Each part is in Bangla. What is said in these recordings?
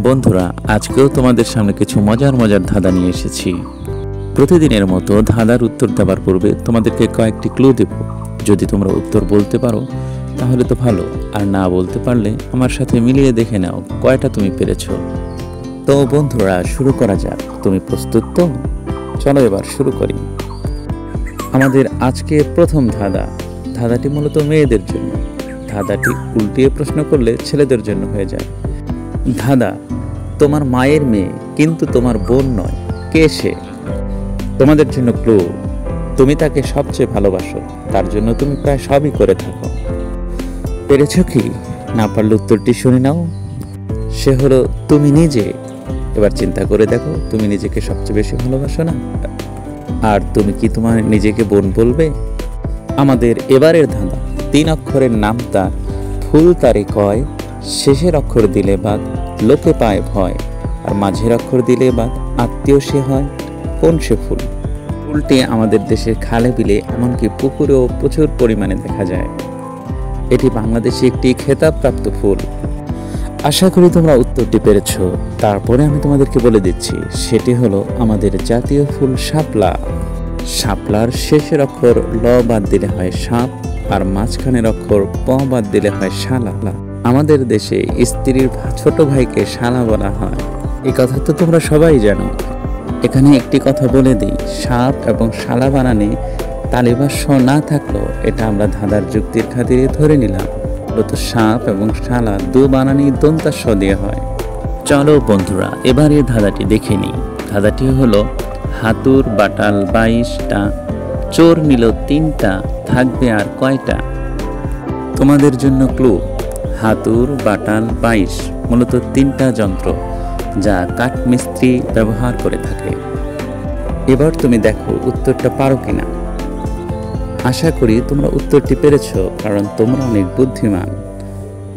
বন্ধুরা, আজকেও তোমাদের সামনে কিছু মজার মজার ধাঁধা নিয়ে এসেছি। প্রতিদিনের মতো ধাঁধার উত্তর দেওয়ার পূর্বে তোমাদেরকে কয়েকটি ক্লু দেব। যদি তোমরা উত্তর বলতে পারো তাহলে তো ভালো, আর না বলতে পারলে আমার সাথে মিলিয়ে দেখে নাও কয়টা তুমি পেরেছো। তো বন্ধুরা, শুরু করা যাক। তুমি প্রস্তুত তো? চলো এবার শুরু করি। আমাদের আজকের প্রথম ধাঁধাটি মূলত মেয়েদের জন্য। ধাঁধাটি উল্টিয়ে প্রশ্ন করলে ছেলেদের জন্য হয়ে যায়। ধাঁধা: তোমার মায়ের মেয়ে কিন্তু তোমার বোন নয়, কে সে? তোমাদের জন্য ক্লু: তুমি তাকে সবচেয়ে ভালোবাসো, তার জন্য তুমি প্রায় সবই করে থাকো। পেরেছ কি? না পারলে উত্তরটি শুনে নাও। সে হলো তুমি নিজে। এবার চিন্তা করে দেখো, তুমি নিজেকে সবচেয়ে বেশি ভালোবাসো না? আর তুমি কি তোমার নিজেকে বোন বলবে? আমাদের এবারের ধাঁধা: 3 অক্ষরের নাম তার, ফুল তারে কয়, শেষের অক্ষর দিলে বাদ লোকে পায় ভয়, আর মাঝের অক্ষর দিলে বাদ আত্মীয় সে হয়, কোন সে ফুল? ফুলটি আমাদের দেশের খালে বিলে এমনকি পুকুরেও প্রচুর পরিমাণে দেখা যায়। এটি বাংলাদেশে একটি খেতাবপ্রাপ্ত ফুল। আশা করি তোমরা উত্তরটি পেরেছ। তারপরে আমি তোমাদেরকে বলে দিচ্ছি, সেটি হলো আমাদের জাতীয় ফুল শাপলা। শাপলার শেষের অক্ষর ল বাদ দিলে হয় সাপ, আর মাঝখানের অক্ষর প বাদ দিলে হয় শালা। আমাদের দেশে স্ত্রীর ছোট ভাইকে শালা বলা হয়। এই কথা তো তোমরা সবাই জানো। এখানে একটি কথা বলে দিই, সাপ এবং শালা বানানে তালিভাষ্য না থাকলেও এটা আমরা ধাঁধার যুক্তির খাতিরে ধরে নিলাম। তো সাপ এবং শালা দু বানানি দন্তাস্ব দিয়ে হয়। চলো বন্ধুরা, এবার এই ধাঁধাটি দেখে নিই। ধাঁধাটি হলো হাতুর বাটাল 22টা, চোর নিল 3টা, থাকবে আর কয়টা? তোমাদের জন্য ক্লু: হাতুর বাটাল 22 মূলত 3টা যন্ত্র, যা কাঠমিস্ত্রি ব্যবহার করে থাকে। এবার তুমি দেখো উত্তরটা পারো কিনা। আশা করি তোমরা উত্তরটি পেরেছ, কারণ তোমরা অনেক বুদ্ধিমান।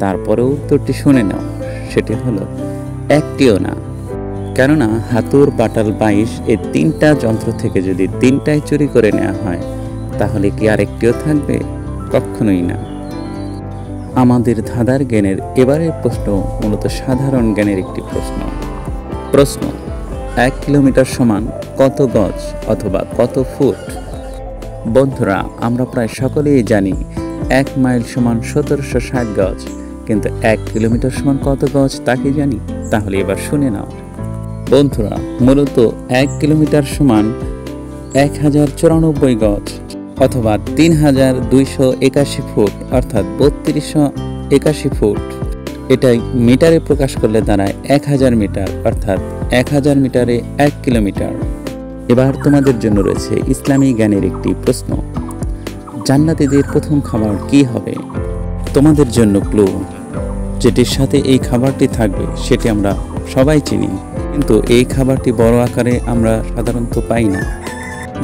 তারপরেও উত্তরটি শুনে নাও, সেটি হলো একটিও না। কেননা হাতুর বাটাল 22 এই 3টা যন্ত্র থেকে যদি 3টাই চুরি করে নেওয়া হয়, তাহলে কি আর একটিও থাকবে? কখনোই না। আমাদের ধাঁধার জ্ঞানের এবারের প্রশ্ন মূলত সাধারণ জ্ঞানের একটি প্রশ্ন: 1 কিলোমিটার সমান কত গজ অথবা কত ফুট? বন্ধুরা, আমরা প্রায় সকলেই জানি 1 মাইল সমান 1760 গজ, কিন্তু 1 কিলোমিটার সমান কত গজ তা কি জানি? তাহলে এবার শুনে নাও। বন্ধুরা, মূলত 1 কিলোমিটার সমান 1094 গজ অথবা 3281 ফুট, অর্থাৎ 3281 ফুট। এটাই মিটারে প্রকাশ করলে দাঁড়ায় 1000 মিটার, অর্থাৎ 1000 মিটারে 1 কিলোমিটার। এবার তোমাদের জন্য রয়েছে ইসলামী জ্ঞানের একটি প্রশ্ন: জান্নাতীদের প্রথম খাবার কি হবে? তোমাদের জন্য ক্লু: যেটির সাথে এই খাবারটি থাকবে সেটি আমরা সবাই চিনি, কিন্তু এই খাবারটি বড় আকারে আমরা সাধারণত পাই না।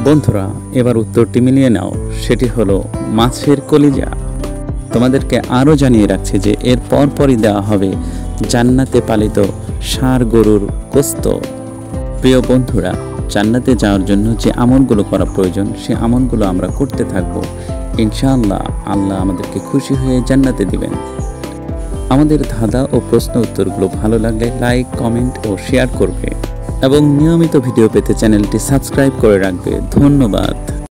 বন্ধুরা, এবার উত্তরটি মিলিয়ে নাও, সেটি হলো মাছের কলিজা। তোমাদেরকে আরও জানিয়ে রাখছে যে এর পরপরই দেওয়া হবে জান্নাতে পালিত ষাঁড় গরুর গোস্ত। প্রিয় বন্ধুরা, জান্নাতে যাওয়ার জন্য যে আমলগুলো করা প্রয়োজন সে আমলগুলো আমরা করতে থাকব। ইনশাআল্লাহ আল্লাহ আমাদেরকে খুশি হয়ে জান্নাতে দিবেন। আমাদের ধাঁধা ও প্রশ্ন উত্তরগুলো ভালো লাগলে লাইক, কমেন্ট ও শেয়ার করবে এবং নিয়মিত ভিডিও পেতে চ্যানেলটি সাবস্ক্রাইব করে রাখবে। ধন্যবাদ।